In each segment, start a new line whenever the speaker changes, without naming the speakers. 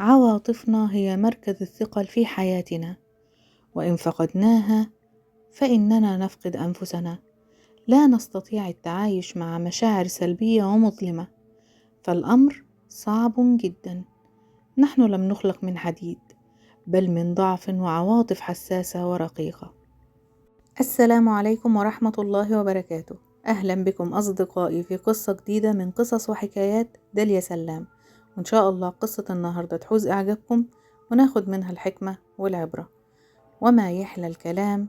عواطفنا هي مركز الثقل في حياتنا، وإن فقدناها فإننا نفقد أنفسنا. لا نستطيع التعايش مع مشاعر سلبية ومظلمة، فالأمر صعب جدا. نحن لم نخلق من حديد، بل من ضعف وعواطف حساسة ورقيقة. السلام عليكم ورحمة الله وبركاته. أهلا بكم أصدقائي في قصة جديدة من قصص وحكايات داليا سلام، وإن شاء الله قصة النهاردة تحوز إعجابكم وناخد منها الحكمة والعبرة. وما يحلى الكلام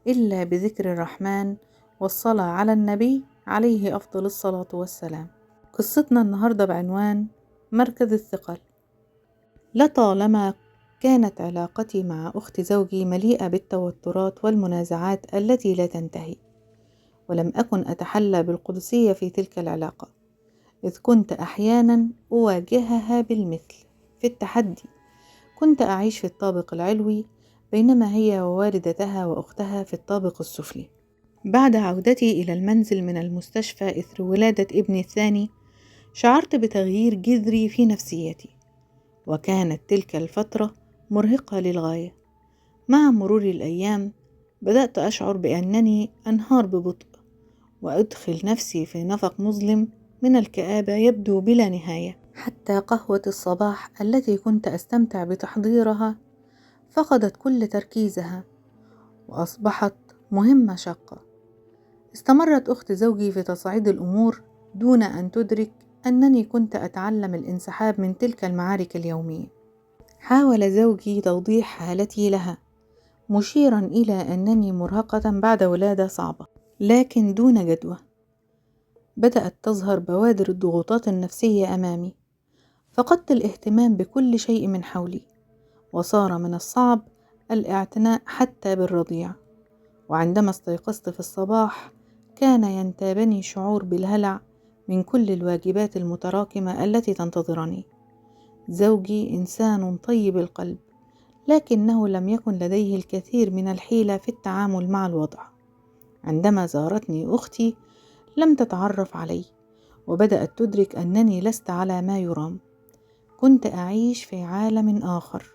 إلا بذكر الرحمن والصلاة على النبي عليه أفضل الصلاة والسلام. قصتنا النهاردة بعنوان مركز الثقل. لطالما كانت علاقتي مع أخت زوجي مليئة بالتوترات والمنازعات التي لا تنتهي، ولم أكن أتحلى بالقدسية في تلك العلاقة، إذ كنت أحيانا أواجهها بالمثل في التحدي. كنت أعيش في الطابق العلوي، بينما هي ووالدتها وأختها في الطابق السفلي. بعد عودتي إلى المنزل من المستشفى إثر ولادة ابني الثاني، شعرت بتغيير جذري في نفسيتي، وكانت تلك الفترة مرهقة للغاية. مع مرور الأيام بدأت أشعر بأنني أنهار ببطء، وأدخل نفسي في نفق مظلم من الكآبة يبدو بلا نهاية. حتى قهوة الصباح التي كنت أستمتع بتحضيرها فقدت كل تركيزها، وأصبحت مهمة شاقة. استمرت أخت زوجي في تصعيد الأمور دون أن تدرك أنني كنت أتعلم الانسحاب من تلك المعارك اليومية. حاول زوجي توضيح حالتي لها، مشيرا إلى أنني مرهقة بعد ولادة صعبة، لكن دون جدوى. بدأت تظهر بوادر الضغوطات النفسية أمامي، فقدت الاهتمام بكل شيء من حولي، وصار من الصعب الاعتناء حتى بالرضيع. وعندما استيقظت في الصباح كان ينتابني شعور بالهلع من كل الواجبات المتراكمة التي تنتظرني. زوجي إنسان طيب القلب، لكنه لم يكن لديه الكثير من الحيلة في التعامل مع الوضع. عندما زارتني أختي لم تتعرف علي، وبدأت تدرك أنني لست على ما يرام. كنت أعيش في عالم آخر،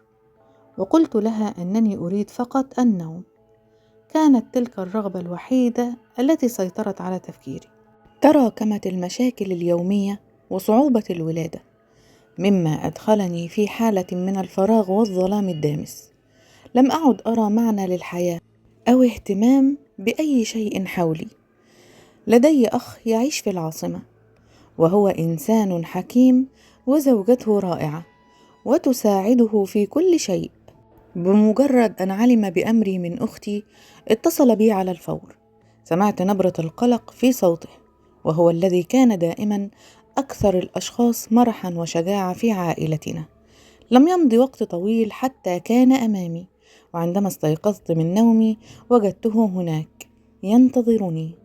وقلت لها أنني أريد فقط النوم. كانت تلك الرغبة الوحيدة التي سيطرت على تفكيري. تراكمت المشاكل اليومية وصعوبة الولادة، مما أدخلني في حالة من الفراغ والظلام الدامس. لم أعد أرى معنى للحياة أو اهتمام بأي شيء حولي. لدي أخ يعيش في العاصمة، وهو إنسان حكيم، وزوجته رائعة وتساعده في كل شيء. بمجرد أن علم بأمري من أختي اتصل بي على الفور. سمعت نبرة القلق في صوته، وهو الذي كان دائما أكثر الأشخاص مرحا وشجاعة في عائلتنا. لم يمض وقت طويل حتى كان أمامي، وعندما استيقظت من نومي وجدته هناك ينتظرني.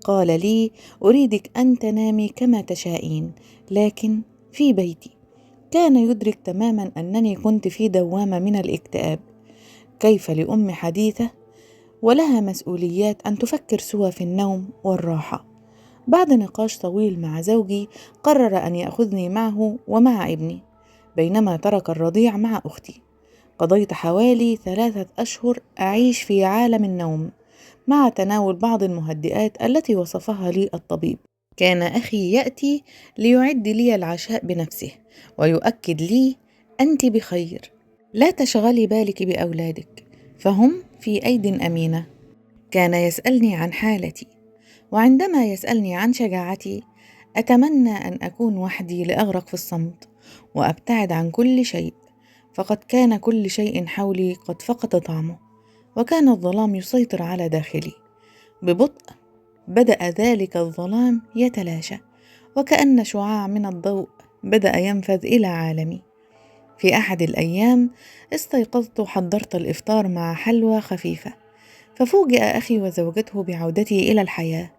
قال لي: أريدك أن تنامي كما تشائين، لكن في بيتي. كان يدرك تماما أنني كنت في دوامة من الاكتئاب. كيف لأم حديثة ولها مسؤوليات أن تفكر سوى في النوم والراحة؟ بعد نقاش طويل مع زوجي قرر أن يأخذني معه ومع ابني، بينما ترك الرضيع مع أختي. قضيت حوالي 3 أشهر أعيش في عالم النوم، مع تناول بعض المهدئات التي وصفها لي الطبيب. كان أخي يأتي ليعد لي العشاء بنفسه ويؤكد لي: أنت بخير، لا تشغلي بالك بأولادك، فهم في أيد أمينة. كان يسألني عن حالتي، وعندما يسألني عن شجاعتي أتمنى أن أكون وحدي لأغرق في الصمت وأبتعد عن كل شيء، فقد كان كل شيء حولي قد فقد طعمه، وكان الظلام يسيطر على داخلي. ببطء بدأ ذلك الظلام يتلاشى، وكأن شعاع من الضوء بدأ ينفذ إلى عالمي. في أحد الأيام استيقظت وحضرت الإفطار مع حلوى خفيفة، ففوجئ أخي وزوجته بعودتي إلى الحياة،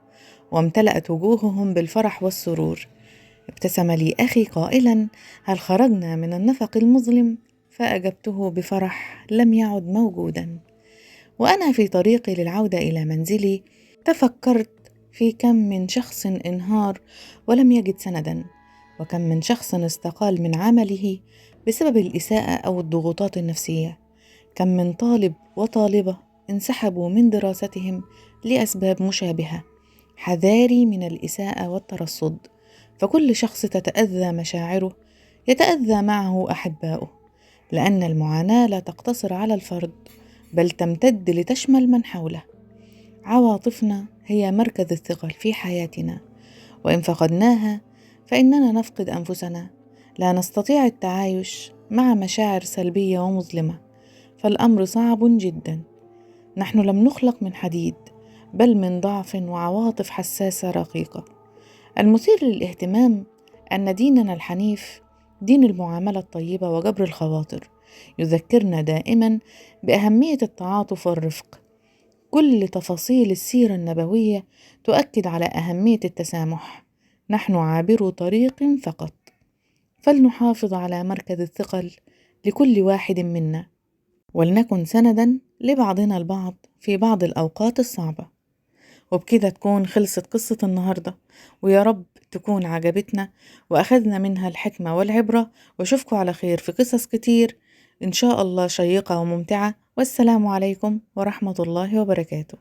وامتلأت وجوههم بالفرح والسرور. ابتسم لي أخي قائلا: هل خرجنا من النفق المظلم؟ فأجبته بفرح لم يعد موجودا. وأنا في طريقي للعودة إلى منزلي تفكرت في كم من شخص انهار ولم يجد سندا، وكم من شخص استقال من عمله بسبب الإساءة أو الضغوطات النفسية. كم من طالب وطالبة انسحبوا من دراستهم لأسباب مشابهة. حذاري من الإساءة والترصد، فكل شخص تتأذى مشاعره يتأذى معه أحباؤه، لأن المعاناة لا تقتصر على الفرد بل تمتد لتشمل من حوله. عواطفنا هي مركز الثقل في حياتنا، وإن فقدناها فإننا نفقد أنفسنا. لا نستطيع التعايش مع مشاعر سلبية ومظلمة، فالأمر صعب جدا. نحن لم نخلق من حديد، بل من ضعف وعواطف حساسة رقيقة. المثير للاهتمام أن ديننا الحنيف دين المعاملة الطيبة وجبر الخواطر، يذكرنا دائما بأهمية التعاطف والرفق. كل تفاصيل السيرة النبوية تؤكد على أهمية التسامح. نحن عابرو طريق فقط، فلنحافظ على مركز الثقل لكل واحد منا، ولنكن سندا لبعضنا البعض في بعض الأوقات الصعبة. وبكده تكون خلصت قصة النهاردة، ويا رب تكون عجبتنا وأخذنا منها الحكمة والعبرة. وأشوفكم على خير في قصص كتير إن شاء الله شيقة وممتعة. والسلام عليكم ورحمة الله وبركاته.